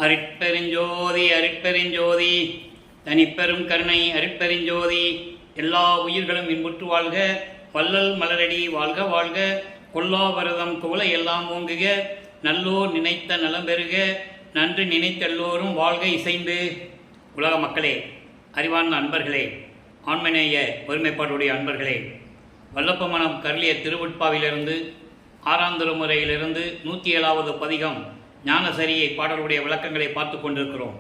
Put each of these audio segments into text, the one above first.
அருட்பெருஞ்சோதி அருட்பெருஞ்சோதி தனிப்பெரும் கருணை அருட்பெருஞ்சோதி. எல்லா உயிர்களும் இன்புற்று வாழ்க, வள்ளல் மலரடி வாழ்க வாழ்க, கொல்லா வரதம் குவளை எல்லாம் ஓங்குக, நல்லோர் நினைத்த நலம் பெறுக, நன்று நினைத்தெல்லோரும் வாழ்க இசைந்து. உலக மக்களே, அறிவார்ந்த அன்பர்களே, ஆண்மநேய ஒருமைப்பாடுடைய அன்பர்களே, வல்லப்பமனம் கருளிய திருவுட்பாவிலிருந்து 6ஆம் திருமுறையிலிருந்து 107வது பதிகம் ஞானசரியை பாடலுடைய விளக்கங்களை பார்த்து கொண்டிருக்கிறோம்.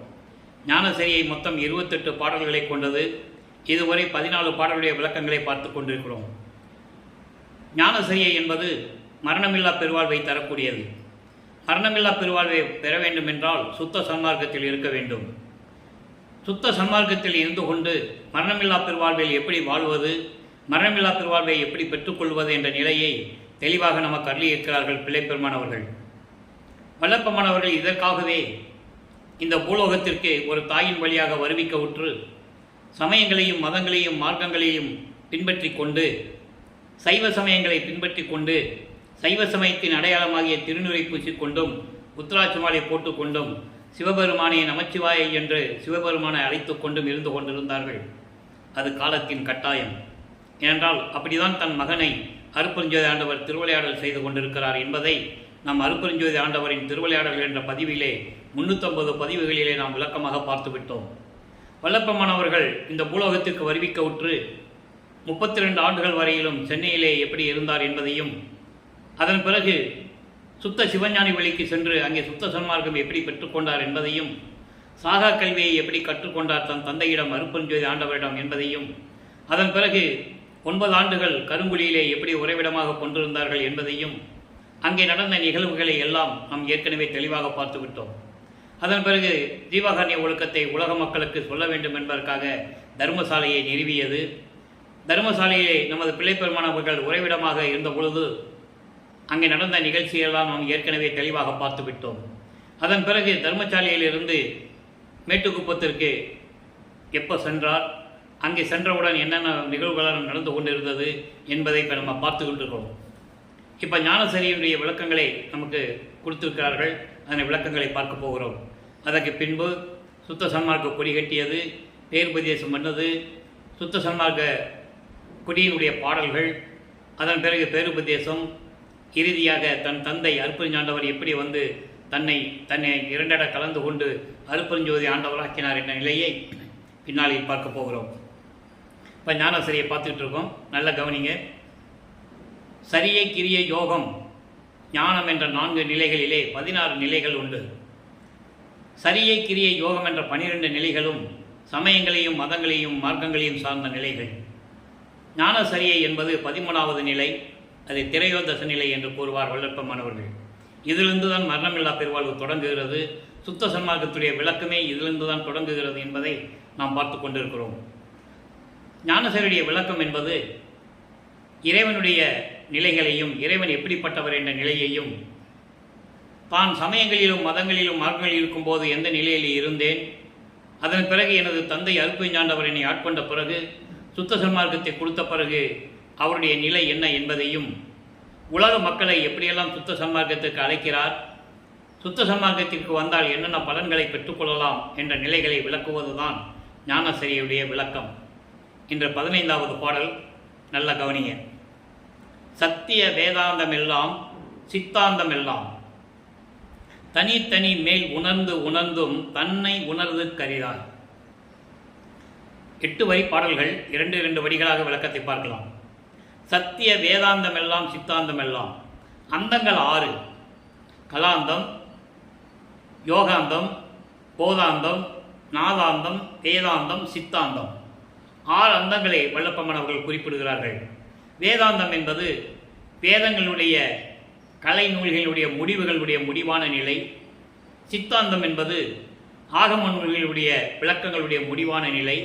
ஞானசரியை மொத்தம் 28 பாடல்களை கொண்டது. இதுவரை 14 பாடலுடைய விளக்கங்களை பார்த்து கொண்டிருக்கிறோம். ஞானசரியை என்பது மரணமில்லா பெருவாழ்வை தரக்கூடியது. மரணமில்லா பெருவாழ்வை பெற வேண்டும் என்றால் சுத்த சன்மார்க்கத்தில் இருக்க வேண்டும். சுத்த சன்மார்க்கத்தில் இருந்து கொண்டு மரணமில்லா பெருவாழ்வில் எப்படி வாழ்வது, மரணமில்லா பெருவாழ்வை எப்படி பெற்றுக்கொள்வது என்ற நிலையை தெளிவாக நமக்கு அருளியிருக்கிறார்கள் பிள்ளைப்பெருமான் அவர்கள். வல்லப்பெருமான் அவர்கள் இதற்காகவே இந்த பூலோகத்திற்கு ஒரு தாயின் வழியாக வருவிக்க உற்று சமயங்களையும் மதங்களையும் மார்க்கங்களையும் பின்பற்றி கொண்டு, சைவ சமயங்களை பின்பற்றி கொண்டு, சைவ சமயத்தின் அடையாளமாகிய திருநுரை பூசிக்கொண்டும் உத்ராட்சி மாலை போட்டுக்கொண்டும் சிவபெருமானை நமச்சிவாயை என்று சிவபெருமானை அழைத்து கொண்டும் இருந்து கொண்டிருந்தார்கள். அது காலத்தின் கட்டாயம். ஏனென்றால் அப்படிதான் தன் மகனை அருட்பெருஞ்சோதி ஆண்டவர் திருவிளையாடல் செய்து கொண்டிருக்கிறார் என்பதை நாம் அருட்பெருஞ்சோதி ஆண்டவரின் திருவிளையாடல் என்ற பதிவிலே 350 பதிவுகளிலே நாம் விளக்கமாக பார்த்துவிட்டோம். வல்லப்பெருமான் அவர்கள் இந்த பூலோகத்திற்கு வருவிக்க உற்று 32 ஆண்டுகள் வரையிலும் சென்னையிலே எப்படி இருந்தார் என்பதையும், அதன் பிறகு சுத்த சிவஞானி வழிக்கு சென்று அங்கே சுத்த சன்மார்க்கம் எப்படி பெற்றுக்கொண்டார் என்பதையும், சாகா கல்வியை எப்படி கற்றுக்கொண்டார் தன் தந்தையிடம் அருட்பெருஞ்சோதி ஆண்டவரிடம் என்பதையும், அதன் பிறகு 9 ஆண்டுகள் கருங்குழியிலே எப்படி உறைவிடமாக கொண்டிருந்தார்கள் என்பதையும், அங்கே நடந்த நிகழ்வுகளை எல்லாம் நாம் ஏற்கனவே தெளிவாக பார்த்து விட்டோம். அதன் பிறகு ஜீவகாருண்ய ஒழுக்கத்தை உலக மக்களுக்கு சொல்ல வேண்டும் என்பதற்காக தர்மசாலையை நிறுவியது. தர்மசாலையிலே நமது பிள்ளைப்பெருமான் அவர்கள் உறைவிடமாக இருந்த பொழுது அங்கே நடந்த நிகழ்ச்சியெல்லாம் நாம் ஏற்கனவே தெளிவாக பார்த்து விட்டோம். அதன் பிறகு தர்மசாலையிலிருந்து மேட்டுக்குப்பத்திற்கு எப்போ சென்றார், அங்கே சென்றவுடன் என்னென்ன நிகழ்வுகள் நடந்து கொண்டிருந்தது என்பதை இப்போ நம்ம பார்த்து கொண்டிருக்கிறோம். இப்போ ஞானசரியினுடைய விளக்கங்களை நமக்கு கொடுத்திருக்கிறார்கள். அதனை விளக்கங்களை பார்க்க போகிறோம். அதற்கு பின்பு சுத்த சன்மார்க்க கொடி கட்டியது, பேருபதேசம் பண்ணது, சுத்த சன்மார்க்க கொடியினுடைய பாடல்கள், அதன் பிறகு பேருபதேசம், இறுதியாக தன் தந்தை அருட்பெருஞ்சாண்டவர் எப்படி வந்து தன்னை இரண்டட கலந்து கொண்டு அருட்பெருஞ்சோதி ஆண்டவராக்கினார் என்ற நிலையை பின்னாளில் பார்க்க போகிறோம். இப்போ ஞானசரியை பார்த்துக்கிட்டு இருக்கோம். நல்ல கவனிங்க. சரியை கிரிய யோகம் ஞானம் என்ற 4 நிலைகளிலே 16 நிலைகள் உண்டு. சரியை கிரிய யோகம் என்ற 12 நிலைகளும் சமயங்களையும் மதங்களையும் மார்க்கங்களையும் சார்ந்த நிலைகள். ஞானசரியை என்பது 13வது நிலை. அது திரையோதச நிலை என்று கூறுவார் வல்லப்பெருமான் அவர்கள். இதிலிருந்து தான் மரணமில்லா பெருவாழ்வு தொடங்குகிறது. சுத்த சன்மார்க்கத்துடைய விளக்கமே இதிலிருந்து தான் தொடங்குகிறது என்பதை நாம் பார்த்து கொண்டிருக்கிறோம். ஞானசரியுடைய விளக்கம் என்பது இறைவனுடைய நிலைகளையும், இறைவன் எப்படிப்பட்டவர் என்ற நிலையையும், தான் சமயங்களிலும் மதங்களிலும் மார்க்கங்களில் இருக்கும்போது எந்த நிலையில் இருந்தேன், அதன் பிறகு எனது தந்தை அருட்பெருஞ்சாண்டவர் என்னை ஆட்கொண்ட பிறகு சுத்த சன்மார்க்கத்தை கொடுத்த பிறகு அவருடைய நிலை என்ன என்பதையும், உலக மக்களை எப்படியெல்லாம் சுத்த சன்மார்க்கத்திற்கு அழைக்கிறார், சுத்த சன்மார்க்கத்திற்கு வந்தால் என்னென்ன பலன்களை பெற்றுக்கொள்ளலாம் என்ற நிலைகளை விளக்குவதுதான் ஞானசரியுடைய விளக்கம். இன்று 15வது பாடல். நல்ல கவனிங்க. சத்திய வேதாந்தமெல்லாம் சித்தாந்தமெல்லாம் தனித்தனி மேல் உணர்ந்து உணர்ந்தும் தன்னை உணர்ந்து கரிதாய். 8 வரி பாடல்கள் 2 வரிகளாக விளக்கத்தை பார்க்கலாம். சத்திய வேதாந்தமெல்லாம் சித்தாந்தமெல்லாம். அந்தங்கள் 6: கலாந்தம், யோகாந்தம், போதாந்தம், நாதாந்தம், வேதாந்தம், சித்தாந்தம். 6 அந்தங்களை வல்லப்பெருமான் அவர்கள் குறிப்பிடுகிறார்கள். வேதாந்தம் என்பது வேதங்களுடைய கலை நூல்களுடைய முடிவுகளுடைய முடிவான நிலை. சித்தாந்தம் என்பது ஆகம நூல்களுடைய விளக்கங்களுடைய முடிவான நிலை.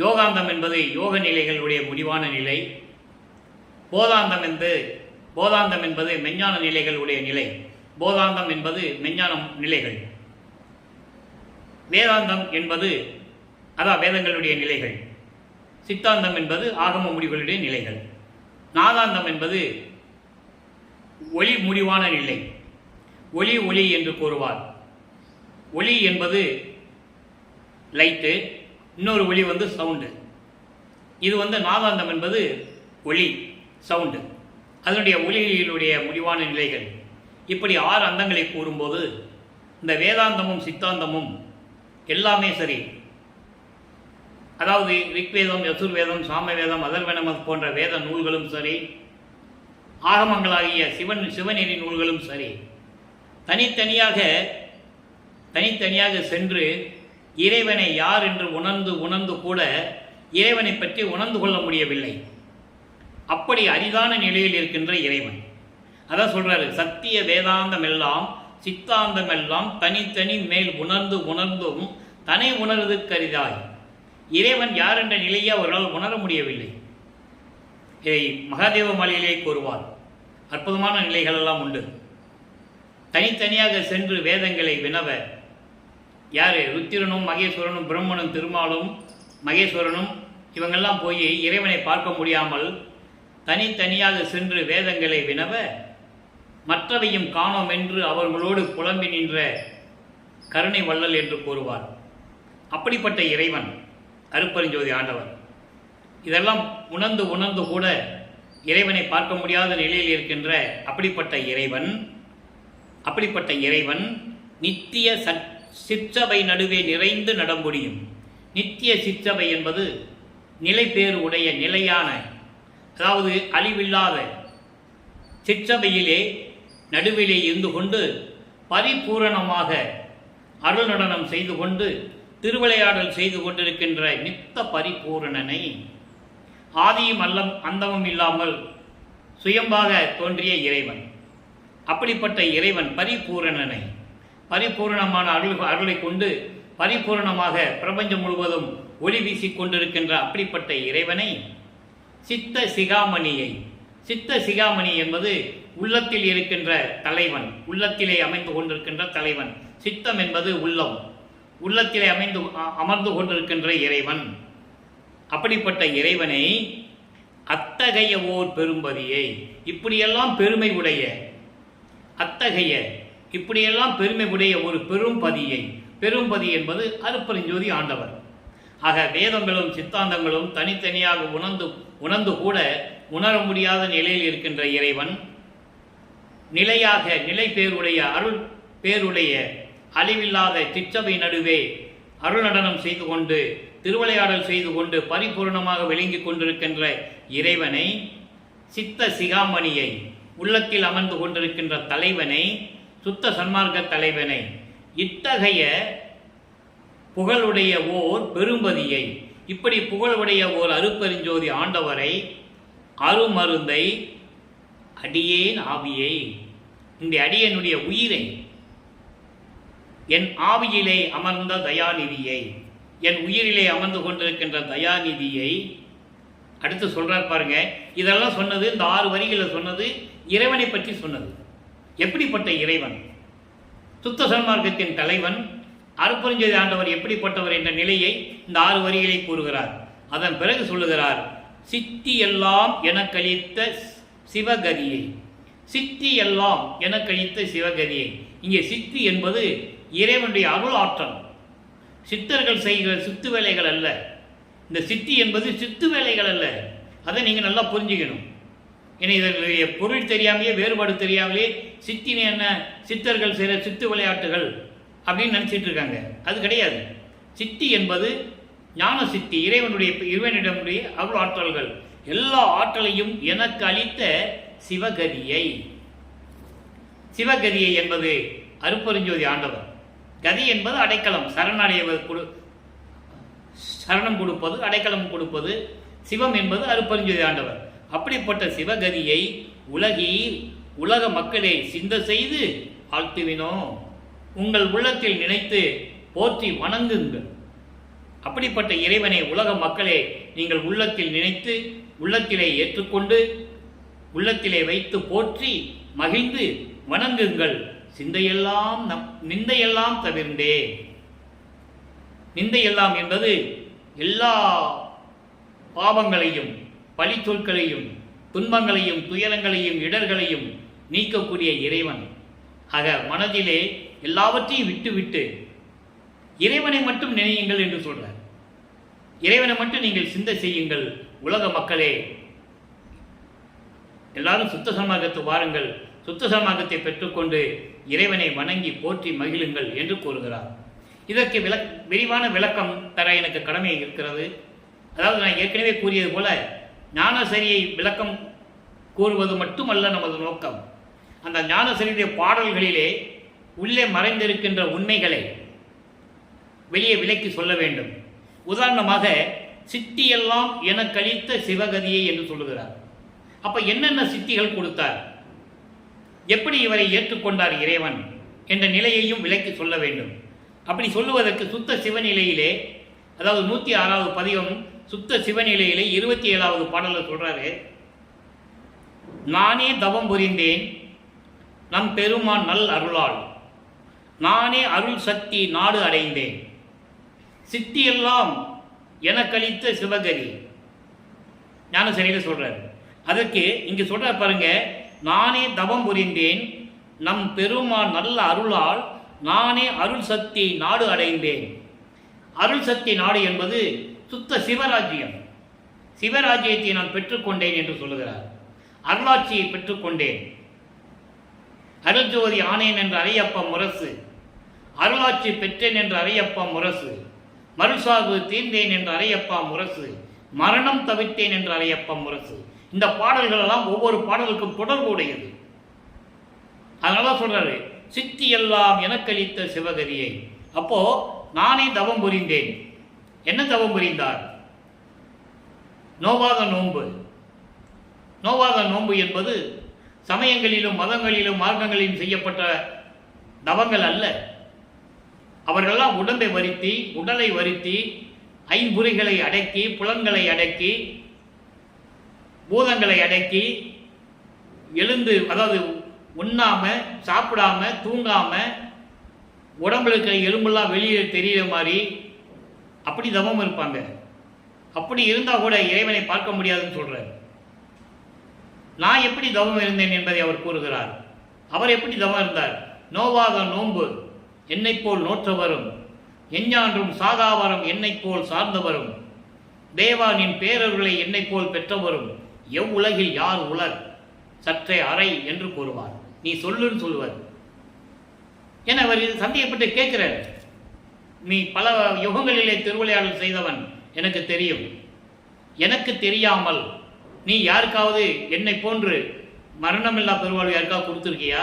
யோகாந்தம் என்பது யோக நிலைகளுடைய முடிவான நிலை. போதாந்தம் என்பது மெஞ்ஞான நிலைகளுடைய நிலை. போதாந்தம் என்பது மெஞ்ஞானம் நிலைகள். வேதாந்தம் என்பது வேதங்களுடைய நிலைகள். சித்தாந்தம் என்பது ஆகம முடிவுகளுடைய நிலைகள். நாதாந்தம் என்பது ஒளி முடிவான நிலை. ஒளி ஒளி என்று கூறுவார். ஒலி என்பது லைட்டு, இன்னொரு ஒலி சவுண்டு. இது நாதாந்தம் என்பது ஒலி சவுண்டு, அதனுடைய ஒலியினுடைய முடிவான நிலைகள். இப்படி 6 அந்தங்களை கூறும்போது இந்த வேதாந்தமும் சித்தாந்தமும் எல்லாமே சரி. அதாவது ரிக்வேதம், யசுர்வேதம், சாமவேதம், அதர்வனம் போன்ற வேத நூல்களும் சரி, ஆகமங்களாகிய சிவநெறி நூல்களும் சரி, தனித்தனியாக சென்று இறைவனை யார் என்று உணர்ந்து கூட இறைவனை பற்றி உணர்ந்து கொள்ள முடியவில்லை. அப்படி அரிதான நிலையில் இருக்கின்ற இறைவன். அதான் சொல்றாரு, சத்திய வேதாந்தம் எல்லாம் சித்தாந்தம் எல்லாம் தனித்தனி மேல் உணர்ந்தும் தன்னை உணர்வதற்கு அரிதாய். இறைவன் யார் என்ற நிலையை அவர்களால் உணர முடியவில்லை. இதை மகாதேவ மாலையிலே கூறுவார். அற்புதமான நிலைகள் எல்லாம் உண்டு. தனித்தனியாக சென்று வேதங்களை வினவ யார்? ருத்திரனும் மகேஸ்வரனும் பிரம்மனும் திருமாலும் மகேஸ்வரனும் இவங்கெல்லாம் போய் இறைவனை பார்க்க முடியாமல் தனித்தனியாக சென்று வேதங்களை வினவ மற்றவையும் காணோம் என்று அவர்களோடு புலம்பி நின்ற கருணை வள்ளல் என்று கூறுவார். அப்படிப்பட்ட இறைவன் அருட்பெருஞ்சோதி ஆண்டவர். இதெல்லாம் உணர்ந்து கூட இறைவனை பார்க்க முடியாத நிலையில் இருக்கின்ற அப்படிப்பட்ட இறைவன் நித்திய சிற்றபை நடுவே நிறைந்து நட முடியும். நித்திய சிற்றபை என்பது நிலை பேறு உடைய நிலையான, அதாவது அழிவில்லாத சிற்றபையிலே நடுவிலே இருந்து கொண்டு பரிபூரணமாக அருள் நடனம் செய்து கொண்டு திருவிளையாடல் செய்து கொண்டிருக்கின்ற நித்த பரிபூரணனை, ஆதியும் அந்தமும் இல்லாமல் சுயம்பாக தோன்றிய இறைவன். அப்படிப்பட்ட இறைவன் பரிபூரணனை, பரிபூரணமான அருளை கொண்டு பரிபூரணமாக பிரபஞ்சம் முழுவதும் ஒளி வீசிக் கொண்டிருக்கின்ற அப்படிப்பட்ட இறைவனை சித்த சிகாமணி என்பது உள்ளத்தில் இருக்கின்ற தலைவன், உள்ளத்திலே அமைந்து கொண்டிருக்கின்ற தலைவன். சித்தம் என்பது உள்ளத்திலே அமர்ந்து கொண்டிருக்கின்ற இறைவன். அப்படிப்பட்ட இறைவனை அத்தகைய ஓர் பெரும்பதியை, இப்படியெல்லாம் பெருமை உடைய ஒரு பெரும்பதி என்பது அருட்பெருஞ்சோதி ஆண்டவர். ஆக வேதங்களும் சித்தாந்தங்களும் தனித்தனியாக உணர்ந்து கூட உணர முடியாத நிலையில் இருக்கின்ற இறைவன் நிலை பேருடைய அருள் பேருடைய அழிவில்லாத சிற்றபை நடுவே அருள் நடனம் செய்து கொண்டு திருவிளையாடல் செய்து கொண்டு பரிபூர்ணமாக விளங்கி கொண்டிருக்கின்ற இறைவனை, சித்த சிகாமணியை, உள்ளத்தில் அமர்ந்து கொண்டிருக்கின்ற தலைவனை, சுத்த சன்மார்க்க தலைவனை, இத்தகைய புகழுடைய ஓர் பெரும்பதியை, இப்படி புகழுடைய ஓர் அருட்பெருஞ்சோதி ஆண்டவரை, அருமருந்தை, அடியேன் ஆவியை, இந்த அடியனுடைய உயிரை, என் ஆவியிலே அமர்ந்த தயாநிதியை, என் உயிரிலே அமர்ந்து கொண்டிருக்கின்ற தயாநிதியை அடுத்து சொல்றார் பாருங்க. இதெல்லாம் சொன்னது, இந்த 6 வரிகளில் சொன்னது இறைவனை பற்றி சொன்னது. எப்படிப்பட்ட இறைவன்? சுத்த சன்மார்க்கத்தின் தலைவன் அருட்பெருஞ்சோதி ஆண்டவர் எப்படிப்பட்டவர் என்ற நிலையை இந்த 6 வரிகளை கூறுகிறார். அதன் பிறகு சொல்லுகிறார், சித்தி எல்லாம் எனக்களித்த சிவகதியை. சித்தி எல்லாம் எனக்களித்த சிவகதியை. இங்கே சித்தி என்பது இறைவனுடைய அருள் ஆற்றல். சித்தர்கள் செய்கிற சித்து வேலைகள் அல்ல. இந்த சித்தி என்பது சித்து வேலைகள் அல்ல. அதை நீங்கள் நல்லா புரிஞ்சுக்கணும். ஏன்னா இதனுடைய பொருள் தெரியாமையே, வேறுபாடு தெரியாமலே சித்தின்னு என்ன, சித்தர்கள் செய்கிற சித்து விளையாட்டுகள் அப்படின்னு நினச்சிட்டு இருக்காங்க. அது கிடையாது. சித்தி என்பது ஞான சித்தி, இறைவனிடமுடைய அருள் ஆற்றல்கள். எல்லா ஆற்றலையும் எனக்கு அளித்த சிவகதியை. சிவகதியை என்பது அருட்பெருஞ்சோதி ஆண்டவர். கதி என்பது அடைக்கலம், சரணம் கொடுப்பது, அடைக்கலம் கொடுப்பது. சிவம் என்பது அருட்பெருஞ்சோதி ஆண்டவர். அப்படிப்பட்ட சிவகதியை உலக மக்களே சிந்த செய்து ஆழ்த்துவினோ, உங்கள் உள்ளத்தில் நினைத்து போற்றி வணங்குங்கள். அப்படிப்பட்ட இறைவனை உலக மக்களே நீங்கள் உள்ளத்தில் நினைத்து, உள்ளத்திலே ஏற்றுக்கொண்டு, உள்ளத்திலே வைத்து போற்றி மகிழ்ந்து வணங்குங்கள். நிந்தையெல்லாம் தவிர்ந்தே. நிந்தையெல்லாம் என்பது எல்லா பாவங்களையும், பழி சொற்களையும், துன்பங்களையும், துயரங்களையும், இடர்களையும் நீக்கக்கூடிய இறைவன். ஆக மனதிலே எல்லாவற்றையும் விட்டுவிட்டு இறைவனை மட்டும் நினையுங்கள் என்று சொல்றார். இறைவனை மட்டும் நீங்கள் சிந்தை செய்யுங்கள். உலக மக்களே எல்லாரும் சுத்த சன்மார்க்கத்தை வாருங்கள், சுத்த சன்மார்க்கத்தை பெற்றுக்கொண்டு இறைவனை வணங்கி போற்றி மகிழுங்கள் என்று கூறுகிறார். இதற்கு விரிவான விளக்கம் தர எனக்கு கடமை இருக்கிறது. அதாவது நான் ஏற்கனவே கூறியது போல ஞானசரியை விளக்கம் கூறுவது மட்டுமல்ல நமது நோக்கம். அந்த ஞானசரியுடைய பாடல்களிலே உள்ளே மறைந்திருக்கின்ற உண்மைகளை வெளியே விலக்கி சொல்ல வேண்டும். உதாரணமாக சித்தியெல்லாம் எனக்களித்த சிவகதியை என்று சொல்லுகிறார். அப்ப என்னென்ன சித்திகள் கொடுத்தார், எப்படி இவரை ஏற்றுக்கொண்டார் இறைவன் என்ற நிலையையும் விலக்கி சொல்ல வேண்டும். அப்படி சொல்லுவதற்கு சுத்த சிவநிலையிலே, அதாவது 106வது பதிகம் சுத்த சிவநிலையிலே 27வது பாடலில் சொல்றாரு, நானே தவம் புரிந்தேன் நம் பெருமான் நல் அருளால், நானே அருள் சக்தி நாடு அடைந்தேன், சித்தியெல்லாம் எனக்களித்த சிவகதி. ஞானசரியில சொல்றாரு. அதற்கு இங்கு சொல்ற பாருங்க, நானே தவம் புரிந்தேன் நம் பெருமான் நல்ல அருளால், நானே அருள் சக்தி நாடு அடைந்தேன். அருள் சக்தி நாடு என்பது சுத்த சிவராஜ்யம். சிவராஜ்யத்தை நான் பெற்றுக்கொண்டேன் என்று சொல்லுகிறார். அருளாட்சியை பெற்றுக்கொண்டேன், அருள் ஜோதி ஆனேன் என்று அறையப்பா முரசு, அருளாட்சி பெற்றேன் என்று அறையப்பா முரசு, மறுசார்பு தீர்ந்தேன் என்று அறையப்பா முரசு, மரணம் தவிர்த்தேன் என்று அறையப்பா முரசு. இந்த பாடல்கள் எல்லாம் ஒவ்வொரு பாடலுக்கும் தொடர்பு உடையது. அதனால சொல்றாரு, சித்தி எல்லாம் எனக்களித்த சிவகதியை. அப்போ நானே தவம் புரிந்தேன். என்ன தவம் புரிந்தார்? நோவாத நோன்பு. நோவாத நோன்பு என்பது சமயங்களிலும் மதங்களிலும் மார்க்கங்களிலும் செய்யப்பட்ட தவங்கள் அல்ல. அவர்களெல்லாம் உடம்பை வருத்தி, உடலை வருத்தி, ஐம்புரிகளை அடக்கி, புலன்களை அடக்கி, பூதங்களை அடக்கி எழுந்து, அதாவது உண்ணாம சாப்பிடாம தூங்காம உடம்புல இருக்கிற எலும்பெல்லாம் வெளியே தெரிகிற மாதிரி அப்படி தவம் இருப்பாங்க. அப்படி இருந்தால் கூட இறைவனை பார்க்க முடியாதுன்னு சொல்றார். நான் எப்படி தவம் இருந்தேன் என்பதை அவர் கூறுகிறார். அவர் எப்படி தவம் இருந்தார்? நோவாத நோன்பு என்னை போல் நோற்றவரும், எஞ்ஞான்றும் சாகாவரம் என்னை போல் சார்ந்தவரும், தேவானின் பேரர்களை என்னை போல் பெற்றவரும், எவ்வுலகில் யார் உலர் சற்றே அறை என்று கூறுவார். நீ சொல்லுன்னு சொல்லுவார். என அவர் சந்தேகப்பட்டு கேட்கிறார். நீ பல யுகங்களிலே திருவிளையாடல் செய்தவன், எனக்கு தெரியும். எனக்கு தெரியாமல் நீ யாருக்காவது என்னை போன்று மரணமில்லா பெருவாழ்வு யாருக்காவது கொடுத்துருக்கியா?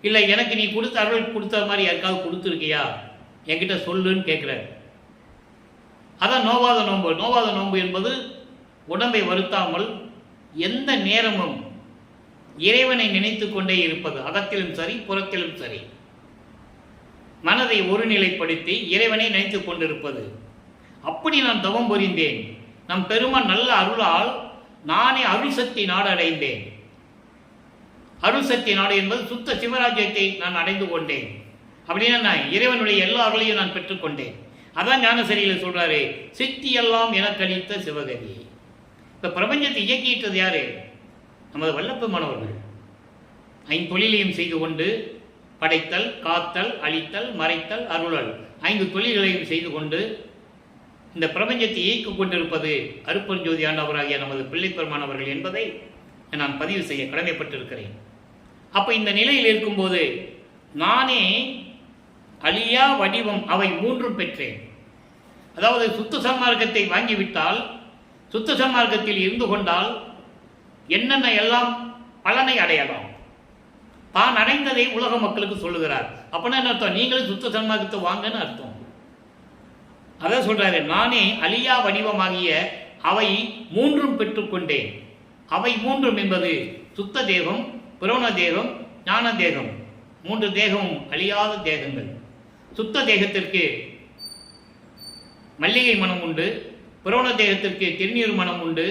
இல்லை எனக்கு நீ கொடுத்த அருள் கொடுத்த மாதிரி யாருக்காவது கொடுத்துருக்கியா? என்கிட்ட சொல்லுன்னு கேட்குறார். அதான் நோவாத நோன்பு. நோவாத நோன்பு என்பது உடம்பை வருத்தாமல் எந்த நேரமும் இறைவனை நினைத்து கொண்டே இருப்பது. அகத்திலும் சரி புறத்திலும் சரி மனதை ஒருநிலைப்படுத்தி இறைவனை நினைத்து கொண்டிருப்பது. அப்படி நான் தவம் புரிந்தேன். நம் பெருமான் நல்ல அருளால் நானே அருள் சக்தி நாடு அடைந்தேன். அருள் சக்தி நாடு என்பது சுத்த சிவராஜ்யத்தை நான் அடைந்து கொண்டேன். அப்படின்னா நான் இறைவனுடைய எல்லா அருளையும் நான் பெற்றுக்கொண்டேன். அதான் ஞானசரியில் சொல்றாரு, சித்தி எல்லாம் எனக்களித்த சிவகதி. இப்ப பிரபஞ்சத்தை இயக்கிட்டது யாரு? நமது வல்லப்பெருமானவர்கள். ஐந்தொழிலையும் செய்து கொண்டு படைத்தல், காத்தல், அழித்தல், மறைத்தல், அருளல் 5 தொழில்களையும் செய்து கொண்டு இந்த பிரபஞ்சத்தை இயக்கிக் கொண்டிருப்பது அருட்பெருஞ்சோதி ஆண்டவராகிய நமது பிள்ளைப்பெருமானவர்கள் என்பதை நான் பதிவு செய்ய கடமைப்பட்டிருக்கிறேன். அப்போ இந்த நிலையில் இருக்கும்போது நானே அழியா வடிவம் அவை 3 பெற்றேன். அதாவது சுத்த சன்மார்க்கத்தை வாங்கிவிட்டால், சுத்த சன்மார்க்கத்தில் இருந்து கொண்டால் என்னென்ன எல்லாம் பலனை அடையலாம். தான் அடைந்ததை உலக மக்களுக்கு சொல்லுகிறார். அப்படின்னா என்ன அர்த்தம்? நீங்களும் சுத்த சன்மார்க்கத்தை வாங்கன்னு அர்த்தம். அதான் சொல்றாரு, நானே அழியா வடிவமாகிய அவை 3 பெற்றுக்கொண்டேன். அவை 3 என்பது சுத்த தேகம், புரோண தேகம், ஞான தேகம். 3 தேகமும் அழியாத தேகங்கள். சுத்த தேகத்திற்கு மல்லிகை மனம் உண்டு, புரோண தேகத்திற்கு திருநீர் மனம் உண்டு,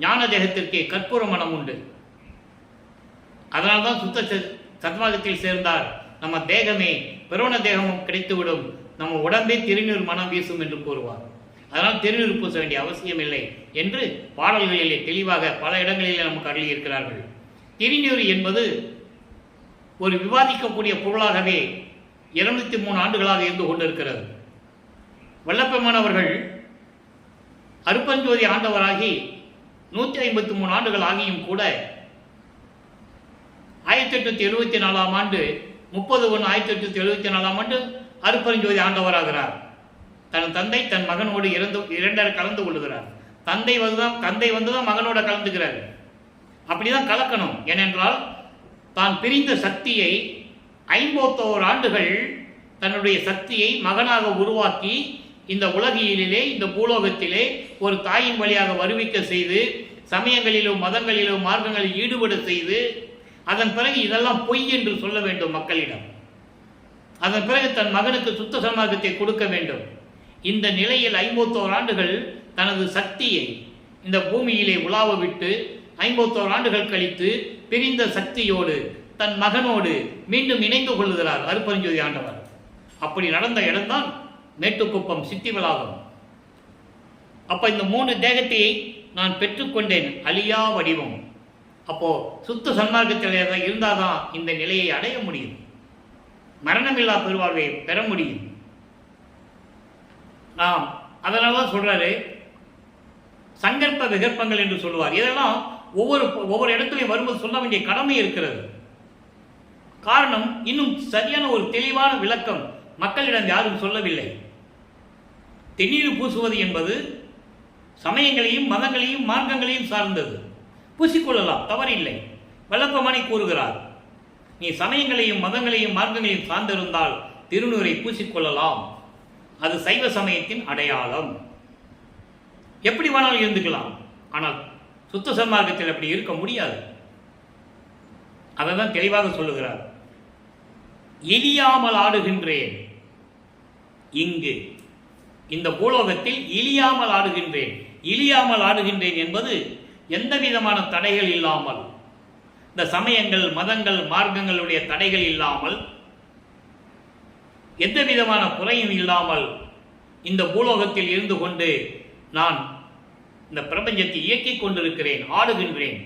ஞான தேகத்திற்கு கற்பூர மனம் உண்டு. அதனால்தான் சுத்த சன்மார்க்கத்தில் சேர்ந்தார் நம்ம தேகமே புரோண தேகமும் கிடைத்துவிடும், நம்ம உடம்பே திருநீர் மனம் வீசும் என்று கூறுவார். அதனால் திருநீர் பூச வேண்டிய அவசியம் இல்லை என்று பாடல்களிலே தெளிவாக பல இடங்களிலே நமக்கு அருளியிருக்கிறார்கள். திருநீர் என்பது ஒரு விவாதிக்கக்கூடிய பொருளாகவே 203 ஆண்டுகளாக இருந்து கொண்டிருக்கிறது. வல்லபெருமான் அவர்கள் அருப்பஞ்சோதி ஆண்டவராகி 153 ஆண்டுகள் ஆகியும் கூட 1874 ஆண்டு 30/1/1874 ஆண்டு அருப்பஞ்சோதி ஆண்டவராகிறார். தன் தந்தை தன் மகனோடு இரண்டரை கலந்து கொள்ளுகிறார். தந்தை வந்துதான் மகனோட கலந்துக்கிறார். அப்படிதான் கலக்கணும். ஏனென்றால் தான் பிரிந்த சக்தியை 51 ஆண்டுகள் தன்னுடைய சக்தியை மகனாக உருவாக்கி இந்த உலகிலே, இந்த பூலோகத்திலே ஒரு தாயின் வழியாக வருவிக்க செய்து, சமயங்களிலும் மதங்களிலும் மார்க்கங்களில் ஈடுபட செய்து, அதன் பிறகு இதெல்லாம் பொய் என்று சொல்ல வேண்டும் மக்களிடம். அதன் பிறகு தன் மகனுக்கு சுத்த சன்மார்க்கத்தை கொடுக்க வேண்டும். இந்த நிலையில் 51 ஆண்டுகள் தனது சக்தியை இந்த பூமியிலே உலாவ விட்டு 51 ஆண்டுகள் கழித்து பிரிந்த சக்தியோடு தன் மகனோடு மீண்டும் இணைந்து கொள்ளுகிறார் அருப்பஞ்சோதி ஆண்டவர். அப்படி நடந்த இடம்தான் மேட்டுக்குப்பம் சித்தி வளாகம். அப்ப இந்த 3 தேகத்தை நான் பெற்றுக்கொண்டேன், அழியா வடிவம். அப்போ சுத்த சன்மார்க்கத்தில் இருந்தால்தான் இந்த நிலையை அடைய முடியும், மரணமில்லா பெருவாழ்வை பெற முடியும். நாம் அதனால்தான் சொல்றாரு சங்கற்ப விகற்பங்கள் என்று சொல்லுவார். இதெல்லாம் ஒவ்வொரு இடத்துலையும் வரும்போது சொல்ல வேண்டிய கடமை இருக்கிறது. காரணம், இன்னும் சரியான ஒரு தெளிவான விளக்கம் மக்களிடம் யாரும் சொல்லவில்லை. தென்னீர் பூசுவது என்பது சமயங்களையும் மதங்களையும் மார்க்கங்களையும் சார்ந்தது. பூசிக்கொள்ளலாம், தவறில்லை. வல்லபெருமானே கூறுகிறார், நீ சமயங்களையும் மதங்களையும் மார்க்கங்களையும் சார்ந்திருந்தால் திருநூரை பூசிக்கொள்ளலாம், அது சைவ சமயத்தின் அடையாளம். எப்படி வேணாலும் இருந்துக்கலாம். ஆனால் சுத்த சன்மார்க்கத்தில் அப்படி இருக்க முடியாது. அதை தான் தெளிவாக சொல்லுகிறார். இழியாமல் ஆடுகின்றேன், இங்கு இந்த பூலோகத்தில் இழியாமல் ஆடுகின்றேன். இழியாமல் ஆடுகின்றேன் என்பது எந்த விதமான தடைகள் இல்லாமல், இந்த சமயங்கள் மதங்கள் மார்க்கங்களுடைய தடைகள் இல்லாமல், எந்த விதமான குறையும் இல்லாமல் இந்த பூலோகத்தில் இருந்து கொண்டு நான் இந்த பிரபஞ்சத்தை இயக்கிக் கொண்டிருக்கிறேன், ஆடுகின்றேன்.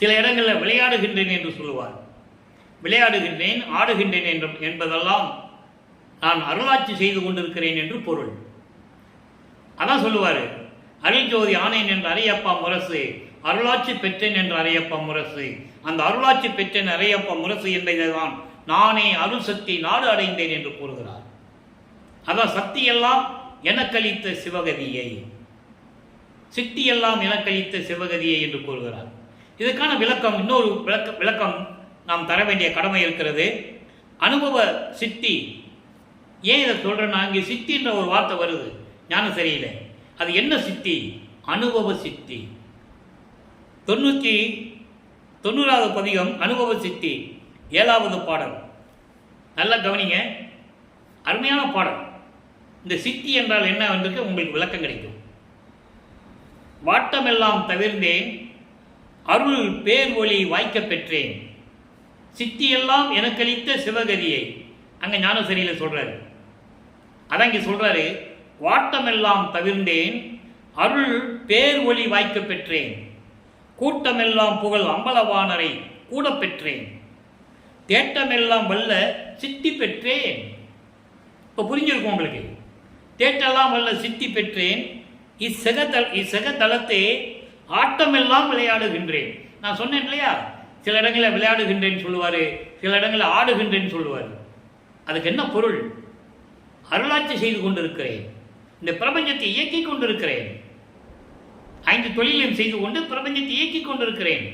சில இடங்களில் விளையாடுகின்றேன் என்று சொல்லுவார். விளையாடுகின்றேன், ஆடுகின்றேன் என்பதெல்லாம் நான் அருளாட்சி செய்து கொண்டிருக்கிறேன் என்று பொருள். அதான் சொல்லுவார், அருள் ஜோதி ஆனேன் என்று அரையப்பா முரசு, அருளாட்சி பெற்றேன் என்று அரையப்பா முரசு. அந்த அருளாட்சி பெற்றேன் அரையப்பா முரசு என்பதைதான் நானே அருள் சக்தி நாடு அடைந்தேன் என்று கூறுகிறார். அதான் சக்தியெல்லாம் எனக்களித்த சிவகதியை, சித்தியெல்லாம் எனக்களித்த சிவகதியை என்று கூறுகிறார். இதுக்கான விளக்கம், இன்னொரு விளக்கம் நாம் தர வேண்டிய கடமை இருக்கிறது. அனுபவ சித்தி. ஏன் இதை சொல்றேன்னா, இங்கே சித்தின்ற ஒரு வார்த்தை வருது ஞான சரியில்லை. அது என்ன சித்தி? அனுபவ சித்தி. 90வது பதிகம் அனுபவ சித்தி, 7வது பாடல். நல்லா கவனிங்க, அருமையான பாடல். இந்த சித்தி என்றால் என்ன என்று உங்களுக்கு விளக்கம் கிடைக்கும். வாட்டமெல்லாம் தவிர்ந்தேன், அருள் பேர் ஒளி வாய்க்க பெற்றேன், சித்தியெல்லாம் எனக்களித்த சிவகதியை. அங்க ஞான சரியில சொல்றாரு. அதான் இங்க சொல்றாரு, வாட்டமெல்லாம் தவிர்ந்தேன், அருள் பேர் ஒளி வாய்க்க பெற்றேன், கூட்டமெல்லாம் புகழ் அம்பலவானரை கூட பெற்றேன், தேட்டமெல்லாம் வல்ல சித்தி பெற்றேன். இப்போ புரிஞ்சிருக்கும் உங்களுக்கு. தேட்டெல்லாம் வல்ல சித்தி பெற்றேன், இச்செகதளத்தை ஆட்டமெல்லாம் விளையாடுகின்றேன். நான் சொன்னேன் இல்லையா, சில இடங்களில் விளையாடுகின்றேன்னு சொல்லுவார், சில இடங்களில் ஆடுகின்றேன்னு சொல்லுவார். அதுக்கு என்ன பொருள்? அருளாட்சி செய்து கொண்டிருக்கிறேன், இந்த பிரபஞ்சத்தை இயக்கிக் கொண்டிருக்கிறேன், 5 தொழிலையும் செய்து கொண்டு பிரபஞ்சத்தை இயக்கிக் கொண்டிருக்கிறேன்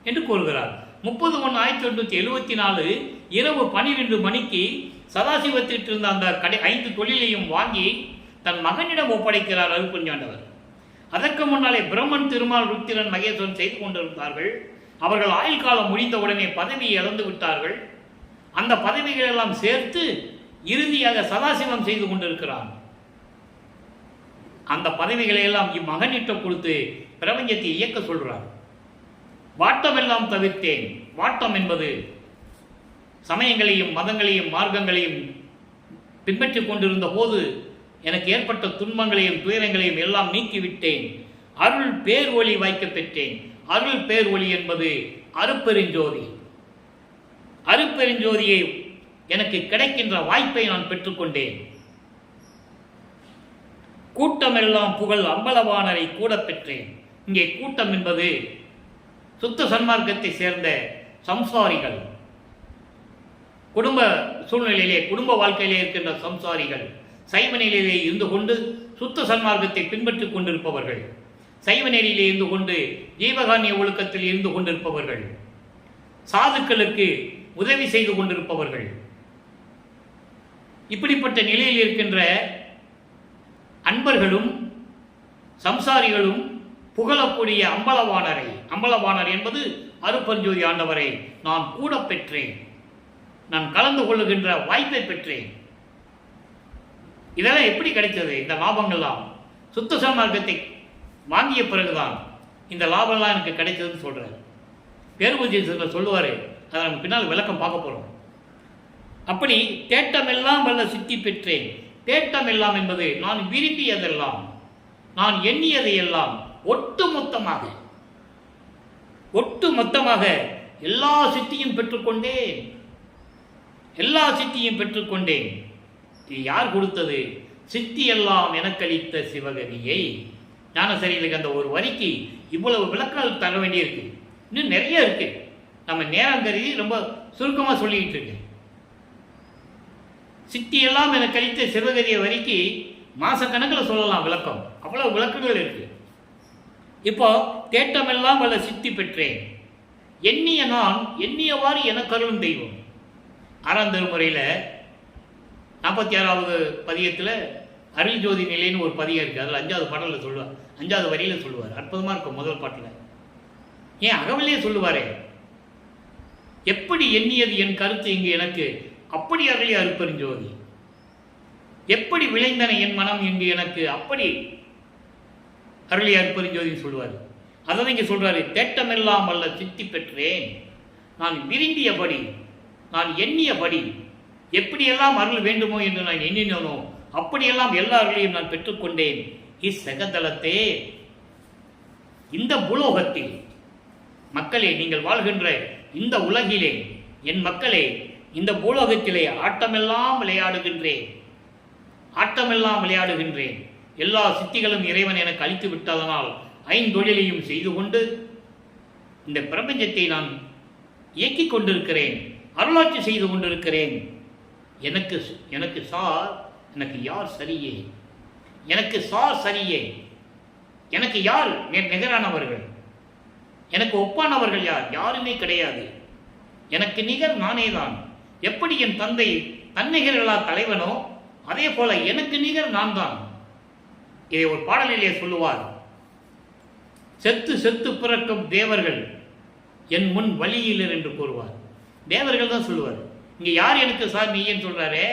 என்று கூறுகிறார். 30/1/1874 இரவு 12 மணிக்கு சதாசிவத்திற்கு இருந்த அந்த 5 தொழிலையும் வாங்கி தன் மகனிடம் ஒப்படைக்கிறார் அருட்பஞ்சாண்டவர். அதற்கு முன்னாலே பிரம்மன், திருமால், ருத்திரன், மகேஸ்வரன் செய்து கொண்டிருந்தார்கள். அவர்கள் ஆயுள் காலம் முடிந்தவுடனே பதவியை இழந்து விட்டார்கள். அந்த பதவிகள் எல்லாம் சேர்த்து இறுதியாக சதாசிவம் செய்து கொண்டிருக்கிறான். அந்த பதவிகளை எல்லாம் இம்மகனிட்ட கொடுத்து பிரபஞ்சத்தை இயக்க சொல்றார். வாட்டமெல்லாம் தவிர்த்தேன். வாட்டம் என்பது சமயங்களையும் மதங்களையும் மார்க்கங்களையும் பின்பற்றிக் கொண்டிருந்த போது எனக்கு ஏற்பட்ட துன்பங்களையும் துயரங்களையும் எல்லாம் நீக்கிவிட்டேன். அருள் பேர் ஒளி வாய்க்க பெற்றேன். அருள் பேர் ஒளி என்பது அருட்பெருஞ்சோதி. அருட்பெருஞ்சோதியை எனக்கு கிடைக்கின்ற வாய்ப்பை நான் பெற்றுக்கொண்டேன். கூட்டமெல்லாம் புகழ் அம்பலவாணரை கூட பெற்றேன். இங்கே கூட்டம் என்பது சுத்த சன்மார்க்கத்தை சேர்ந்த சம்சாரிகள், குடும்ப சூழ்நிலையிலே குடும்ப வாழ்க்கையிலே இருக்கின்ற சம்சாரிகள், சைவ நிலையிலே இருந்து கொண்டு சுத்த சன்மார்க்கத்தை பின்பற்றிக் கொண்டிருப்பவர்கள், சைவ நெறியிலே இருந்து கொண்டு ஜீவகானிய ஒழுக்கத்தில் இருந்து கொண்டிருப்பவர்கள், சாதுக்களுக்கு உதவி செய்து கொண்டிருப்பவர்கள், இப்படிப்பட்ட நிலையில் இருக்கின்ற அன்பர்களும் சம்சாரிகளும் புகழக்கூடிய அம்பலவாணரை, அம்பலவாணர் என்பது அருட்பெருஞ்சோதி ஆண்டவரை நான் கூட பெற்றேன், நான் கலந்து கொள்ளுகின்ற வாய்ப்பை பெற்றேன். இதெல்லாம் எப்படி கிடைத்தது? இந்த லாபங்கள்லாம் சுத்த சன்மார்க்கத்தை வாங்கிய பிறகுதான் இந்த லாபம்லாம் எனக்கு கிடைத்ததுன்னு சொல்றாரு. பேருபூஜ்யத்தில் சொல்லுவார், அதை நம்ம பின்னால் விளக்கம் பார்க்க போகிறோம். அப்படி தேட்டமெல்லாம் வல்ல சித்தி பெற்றேன். தேட்டம் எல்லாம் என்பது நான் விரும்பியதெல்லாம், நான் எண்ணியதையெல்லாம் ஒட்டுமொத்தமாக எல்லா சித்தியும் பெற்றுக்கொண்டேன். எல்லா சித்தியும் பெற்றுக்கொண்டேன். இது யார் கொடுத்தது? சித்தி எல்லாம் எனக்களித்த சிவகதியை. ஞானசரிகளுக்கு அந்த ஒரு வரிக்கு இவ்வளவு விளக்கங்கள் தர வேண்டியிருக்கு. இன்னும் நிறைய இருக்கு. நம்ம நேரம் கருதி ரொம்ப சுருக்கமாக சொல்லிக்கிட்டு இருக்கேன். சித்தி எல்லாம் என கழித்த சிவகதிய வரிக்கு மாசக்கணக்கில் சொல்லலாம் விளக்கம். அவ்வளவு விளக்கங்கள் இருக்கு. இப்போ தேட்டமெல்லாம் வல்ல சித்தி பெற்றேன். எண்ணிய நான் எண்ணியவாறு எனக்கு அருளும் தெய்வம். 6ஆம் திருமுறையில் 46வது பதியத்தில் அருள் ஜோதி நிலைன்னு ஒரு பதியம் இருக்குது. அதில் 5வது பாடலில் சொல்லுவார், 5வது வரியில் சொல்லுவார். அற்புதமாக இருக்கும் முதல் பாட்டில். ஏன் அகவலே சொல்லுவாரே, எப்படி எண்ணியது என் கருத்து இங்கு எனக்கு, அப்படி அருளிய அருட்பெருஞ்சோதி. எப்படி விளைந்தன என் மனம் இங்கு எனக்கு, அப்படி அருளிய அருட்பெருஞ்சோதின்னு சொல்லுவார். அதான் இங்கே சொல்றாரு, தேட்டமெல்லாம் வல்ல சித்தி பெற்றேன். நான் விரும்பியபடி, நான் எண்ணியபடி, எப்படியெல்லாம் அருள் வேண்டுமோ என்று நான் எண்ணினோ அப்படியெல்லாம் எல்லா அருளையும் நான் பெற்றுக்கொண்டேன். இச்சகதலத்தே, இந்த பூலோகத்தில் மக்களே, நீங்கள் வாழ்கின்ற இந்த உலகிலே, என் மக்களே, இந்த பூலோகத்திலே ஆட்டமெல்லாம் விளையாடுகின்றேன். எல்லா சித்திகளும் இறைவன் எனக்கு அளித்து விட்டதனால் 5 தொழிலையும் செய்து கொண்டு இந்த பிரபஞ்சத்தை நான் இயக்கிக் கொண்டிருக்கிறேன், அருளாட்சி செய்து கொண்டிருக்கிறேன். எனக்கு சார், எனக்கு யார் சரியே, எனக்கு சார் சரியே, எனக்கு யார் நிகரானவர்கள், எனக்கு ஒப்பானவர்கள் யார்? யாருமே கிடையாது. எனக்கு நிகர் நானே தான். எப்படி என் தந்தை தன்னிகர்களா தலைவனோ அதே போல எனக்கு நிகர் நான் தான். இதை ஒரு பாடலிலே சொல்லுவார், செத்து செத்து பிறக்கும் தேவர்கள் என் முன் வழியிலர் என்று கூறுவார். தேவர்கள் தான் சொல்லுவார். இங்க யார் எனக்கு சார் நீன்னு சொல்றாரே,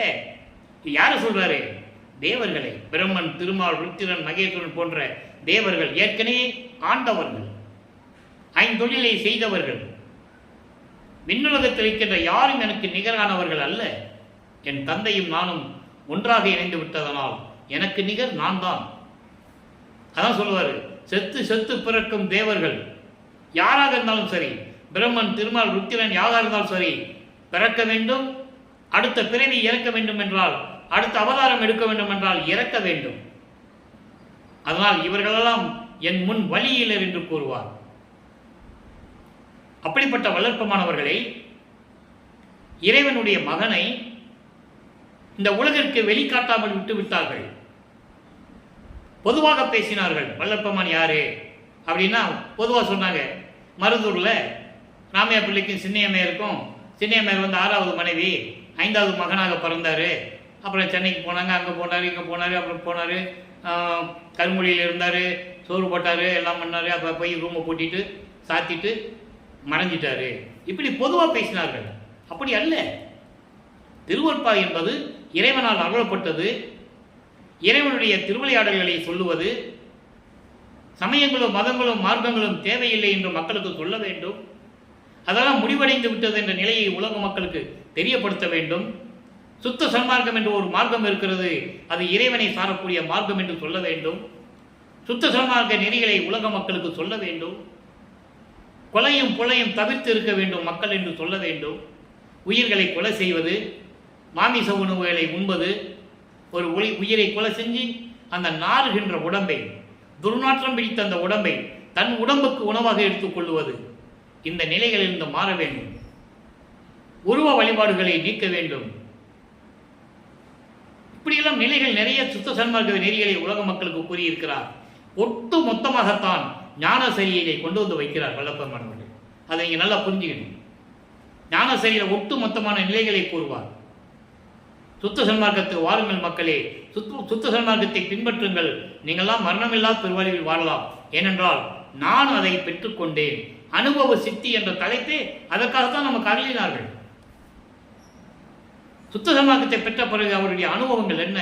யார சொல்றாரு? தேவர்களை. பிரம்மன், திருமால், ருத்திரன், மகேஸ்வரன் போன்ற தேவர்கள் ஏற்கனவே ஆண்டவர்கள், 5 தொழிலை செய்தவர்கள். விண்ணுலகத்தில் இருக்கின்ற யாரும் எனக்கு நிகரானவர்கள் அல்ல. என் தந்தையும் நானும் ஒன்றாக இணைந்து விட்டதனால் எனக்கு நிகர் நான் தான். அதான் சொல்லுவாரு, செத்து செத்து பிறக்கும் தேவர்கள் யாராக இருந்தாலும் சரி, பிரம்மன், திருமால், ருத்திரன் யாராக இருந்தாலும் சரி, பிறக்க வேண்டும், அடுத்த பிறவி இறக்க வேண்டும் என்றால், அடுத்த அவதாரம் எடுக்க வேண்டும் என்றால் இறக்க வேண்டும். அதனால் இவர்களெல்லாம் என் முன் வழியிலர் என்று கூறுவார். அப்படிப்பட்ட வளர்ப்பமானவர்களை, இறைவனுடைய மகனை இந்த உலகிற்கு வெளிக்காட்டாமல் விட்டு விட்டார்கள். பொதுவாக பேசினார்கள். வல்லற்பமான் யாரு அப்படின்னா பொதுவாக சொன்னாங்க, மருதூரில் ராமையா பிள்ளைக்கும் சின்னையம்மையருக்கும், சின்னையம்மையர் 6வது மனைவி, 5வது மகனாக பிறந்தார். அப்புறம் சென்னைக்கு போனாங்க, அங்கே போனார், இங்கே போனார், அப்புறம் போனார், கருமொழியில் இருந்தார், சோறு போட்டார், எல்லாம் பண்ணார். அப்போ போய் ரூமை பூட்டிட்டு சாத்திட்டு மறைஞ்சிட்டாரு. இப்படி பொதுவாக பேசினார்கள். அப்படி அல்ல. திருவருட்பா என்பது இறைவனால் அருளப்பட்டது. இறைவனுடைய திருவிளையாடல்களை சொல்லுவது, சமயங்களும் மதங்களும் மார்க்கங்களும் தேவையில்லை என்று மக்களுக்கு சொல்ல வேண்டும். அதெல்லாம் முடிவடைந்து விட்டது என்ற நிலையை உலக மக்களுக்கு தெரியப்படுத்த வேண்டும். சுத்த சன்மார்க்கம் என்று ஒரு மார்க்கம் இருக்கிறது, அது இறைவனை சாரக்கூடிய மார்க்கம் என்று சொல்ல வேண்டும். சுத்த சன்மார்க்க நெறிகளை உலக மக்களுக்கு சொல்ல வேண்டும். கொலையும் கொலையும் தவிர்த்து இருக்க வேண்டும் மக்கள் என்று சொல்ல வேண்டும். உயிர்களை கொலை செய்வது, மாமிச உணவுகளை உண்பது, ஒரு உயிரை கொலை செஞ்சு அந்த நாறுகின்ற உடம்பை, துர்நாற்றம் பிடித்த அந்த உடம்பை தன் உடம்புக்கு உணவாக எடுத்துக்கொள்வது, இந்த நிலைகளிலிருந்து மாற வேண்டும். உருவ வழிபாடுகளை நீக்க வேண்டும். இப்படியெல்லாம் நிலைகள் நிறைய சுத்த சன்மார்க்க நெறிகளை உலக மக்களுக்கு கூறியிருக்கிறார். ஒட்டு மொத்தமாகத்தான் ஞானசரியை கொண்டு வந்து வைக்கிறார் வல்லப்பெருமானவர்கள். அதை நீங்க நல்லா புரிஞ்சுக்கணும். ஞானசரியில ஒட்டு மொத்தமான நிலைகளை கூறுவார். சுத்த சன்மார்க்கத்துக்கு வாருங்கள் மக்களே, சுத்த சன்மார்க்கத்தை பின்பற்றுங்கள், நீங்கள்லாம் மரணமில்லா பெருவாழ்வில் வாழலாம். ஏனென்றால் நான் அதை பெற்றுக்கொண்டேன். அனுபவ சித்தி என்ற தலைப்பே அதற்காகத்தான் நமக்கு அருளினார்கள். சுத்த சன்மார்க்கத்தை பெற்ற பிறகு அவருடைய அனுபவங்கள் என்ன,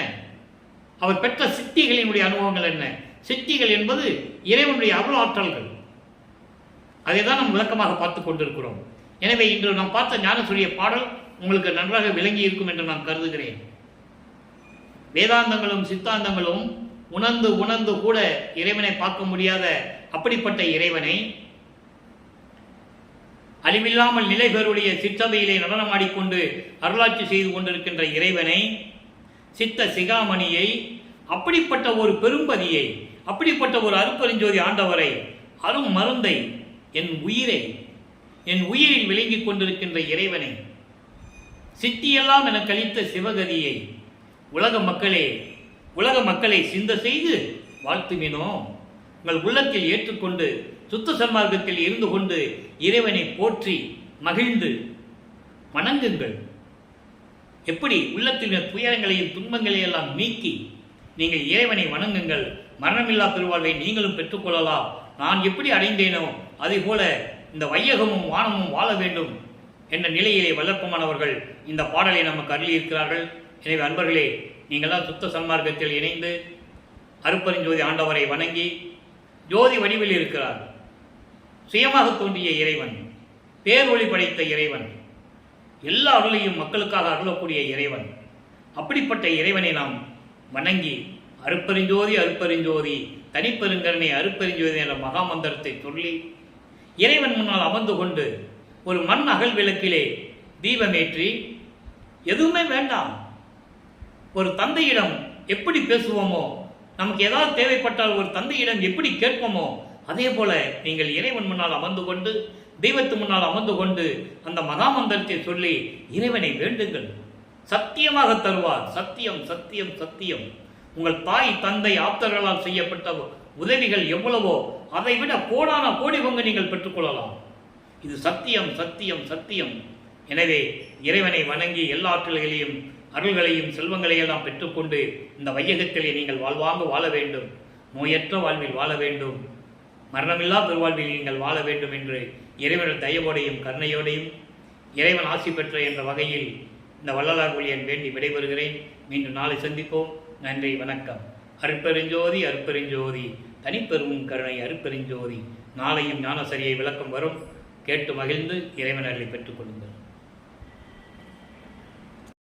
அவர் பெற்ற சித்திகளினுடைய அனுபவங்கள் என்ன? சித்திகள் என்பது இறைவனுடைய அருள் ஆற்றல்கள். அதை தான் நாம் விளக்கமாக பார்த்து கொண்டிருக்கிறோம். எனவே இன்று நாம் பார்த்த ஞானசூரிய பாடல் உங்களுக்கு நன்றாக விளங்கி இருக்கும் என்று நான் கருதுகிறேன். வேதாந்தங்களும் சித்தாந்தங்களும் உணர்ந்து உணர்ந்து கூட இறைவனை பார்க்க முடியாத அப்படிப்பட்ட இறைவனை, அழிவில்லாமல் நிலை பெறுடைய சிற்றவையிலே நடனமாடிக்கொண்டு அருளாட்சி செய்து கொண்டிருக்கின்ற இறைவனை, சித்த சிகாமணியை, அப்படிப்பட்ட ஒரு பெரும்பதியை, அப்படிப்பட்ட ஒரு அருப்பெருஞ்சோதி ஆண்டவரை, அரும் மருந்தை, என் உயிரில் விளங்கிக் கொண்டிருக்கின்ற இறைவனை, சித்தியெல்லாம் என கழித்த சிவகதியை உலக மக்களை சிந்த செய்து வாழ்த்துமினோ. உங்கள் உள்ளத்தில் ஏற்றுக்கொண்டு சுத்த சன்மார்க்கத்தில் இருந்து கொண்டு இறைவனை போற்றி மகிழ்ந்து வணங்குங்கள். எப்படி உள்ளத்தில் துயரங்களையும் துன்பங்களையும் எல்லாம் நீக்கி நீங்கள் இறைவனை வணங்குங்கள். மரணமில்லா பெருவாழ்வை நீங்களும் பெற்றுக்கொள்ளலாம். நான் எப்படி அடைந்தேனோ அதே போல இந்த வையகமும் வானமும் வாழ வேண்டும் என்ற நிலையிலே வல்லப்பெருமானவர்கள் இந்த பாடலை நமக்கு அருளியிருக்கிறார்கள். எனவே அன்பர்களே, நீங்கள்லாம் சுத்த சன்மார்க்கத்தில் இணைந்து அருப்பெருஞ்சோதி ஆண்டவரை வணங்கி, ஜோதி வடிவில் இருக்கிறார், சுயமாக தோன்றிய இறைவன், பேரொளி படைத்த இறைவன், எல்லா அருளையும் மக்களுக்காக அருளக்கூடிய இறைவன், அப்படிப்பட்ட இறைவனை நாம் வணங்கி அருப்பெருஞ்சோதி அருப்பெருஞ்சோதி தனிப்பெருங்கருணை அருப்பெருஞ்சோதி என்ற மகாமந்திரத்தை சொல்லி இறைவன் முன்னால் அமர்ந்து கொண்டு ஒரு மண் அகல் விளக்கிலே தீபமேற்றி, எதுவுமே வேண்டாம், ஒரு தந்தையிடம் எப்படி பேசுவோமோ, நமக்கு ஏதாவது தேவைப்பட்டால் ஒரு தந்தையிடம் எப்படி கேட்போமோ, அதே போல நீங்கள் இறைவன் முன்னால் அமர்ந்து கொண்டு, தெய்வத்து முன்னால் அமர்ந்து கொண்டு அந்த மகாமந்திரத்தை சொல்லி இறைவனை வேண்டுங்கள். சத்தியமாக தருவார். சத்தியம் சத்தியம் சத்தியம். உங்கள் தாய் தந்தை ஆப்தர்களால் செய்யப்பட்ட உதவிகள் எவ்வளவோ அதை விட கோடான கோடி பங்கு நீங்கள் பெற்றுக்கொள்ளலாம். இது சத்தியம் சத்தியம் சத்தியம். எனவே இறைவனை வணங்கி எல்லா ஆற்றல்களையும் அருள்களையும் செல்வங்களையும் எல்லாம் பெற்றுக்கொண்டு இந்த வையகத்திலே நீங்கள் வாழ்வாங்க வாழ வேண்டும். நோயற்ற வாழ்வில் வாழ வேண்டும். மரணமில்லா பெருவாழ்வில் நீங்கள் வாழ வேண்டும் என்று இறைவன் தயவோடையும் கருணையோடையும் இறைவன் ஆசி பெற்ற என்ற வகையில் இந்த வள்ளலார் ஊழியன் வேண்டி விடைபெறுகிறேன். மீண்டும் நாளை சந்திப்போம். நன்றி, வணக்கம். அருட்பெருஞ்சோதி அருட்பெருஞ்சோதி தனிப்பெரும் கருணை அருட்பெருஞ்சோதி. நாளையும் ஞானசரியை விளக்கம் வரும். கேட்டு மகிழ்ந்து இறைவனர்களை பெற்றுக் கொள்ளுங்கள்.